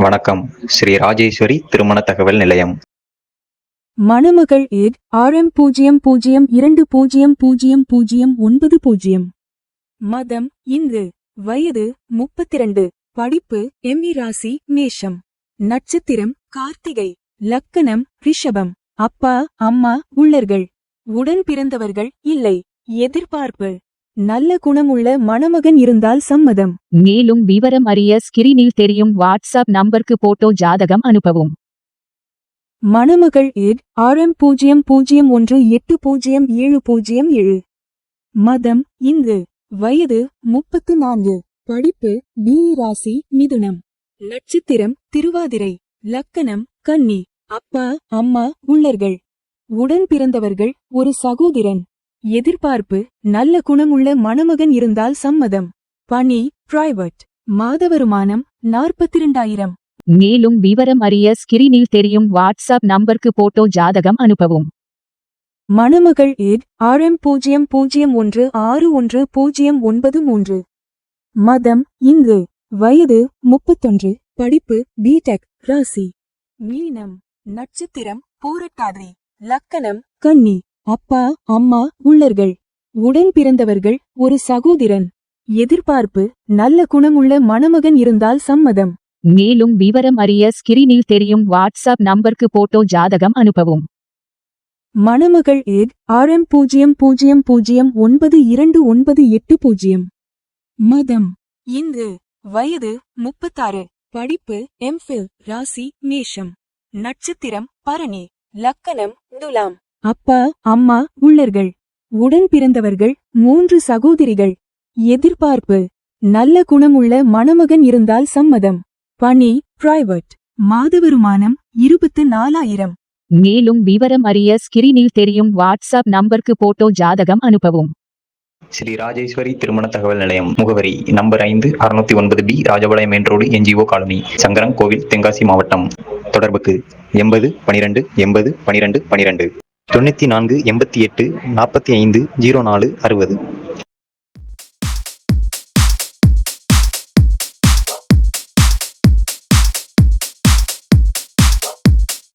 வணக்கம். ஸ்ரீ ராஜேஸ்வரி திருமண தகவல் நிலையம். மணமகள் ஏட் RM00200090. மதம் இந்து. வயது 32. படிப்பு ME. ராசி மேஷம். நட்சத்திரம் கார்த்திகை. லக்கணம் ரிஷபம். அப்பா அம்மா உள்ளர்கள். உடன் பிறந்தவர்கள் இல்லை. எதிர்பார்ப்பு நல்ல குணமுள்ள மணமகன் இருந்தால் சம்மதம். மேலும் விவரம் அறிய ஸ்கிரீனில் தெரியும் வாட்ஸ்அப் நம்பருக்கு போட்டோ ஜாதகம் அனுப்பவும். மணமகள் ஏட் RM00180707. மதம் இந்து. வயது 34. படிப்பு BE. ராசி மிதுனம். நட்சத்திரம் திருவாதிரை. லக்கணம் கன்னி. அப்பா அம்மா உள்ளர்கள். உடன் பிறந்தவர்கள் ஒரு சகோதரன். எதிர்பார்ப்பு நல்ல குணமுள்ள மணமகன் இருந்தால் சம்மதம். பணி பிரைவேட். மாத வருமானம் 42,000. மேலும் விவரம் அறிய ஸ்கிரீனில் தெரியும் வாட்ஸ்அப் நம்பருக்கு போட்டோ ஜாதகம் அனுப்பவும். மணமகள் ஏட் RM00161093. மதம் இந்து. வயது 31. படிப்பு BTech. ராசி மீனம். நட்சத்திரம் பூரட்டாதி. லக்கணம் கன்னி. அப்பா அம்மா உள்ளர்கள். உடன் பிறந்தவர்கள் ஒரு சகோதரன். எதிர்பார்ப்பு நல்ல குணமுள்ள மணமகன் இருந்தால் சம்மதம். மேலும் விவரம் அறிய ஸ்கிரீனில் தெரியும் வாட்ஸ்அப் நம்பருக்கு போட்டோ ஜாதகம் அனுப்பவும். மணமகள் ஏட் RM00092980. மதம் இந்து. வயது 36. படிப்பு MPhil. ராசி மேஷம். நட்சத்திரம் பரணி. லக்கணம் துலாம். அப்பா அம்மா உள்ளர்கள். உடன் பிறந்தவர்கள் 3 சகோதரிகள். எதிர்பார்ப்பு நல்ல குணமுள்ள மணமகன் இருந்தால் சம்மதம். பணி பிரைவேட். மாத வருமானம் 24,000. மேலும் விவரம் அறிய ஸ்கிரீனில் தெரியும் வாட்ஸ்அப் நம்பருக்கு போட்டோ ஜாதகம் அனுப்பவும். ஸ்ரீ ராஜேஸ்வரி திருமண தகவல் நிலையம். முகவரி number 5 609B Rajapalayam main road NGO colony Sankaran கோவில் தென்காசி மாவட்டம். தொடர்புக்கு 80 12 80 12 12 94 88 45 04 60.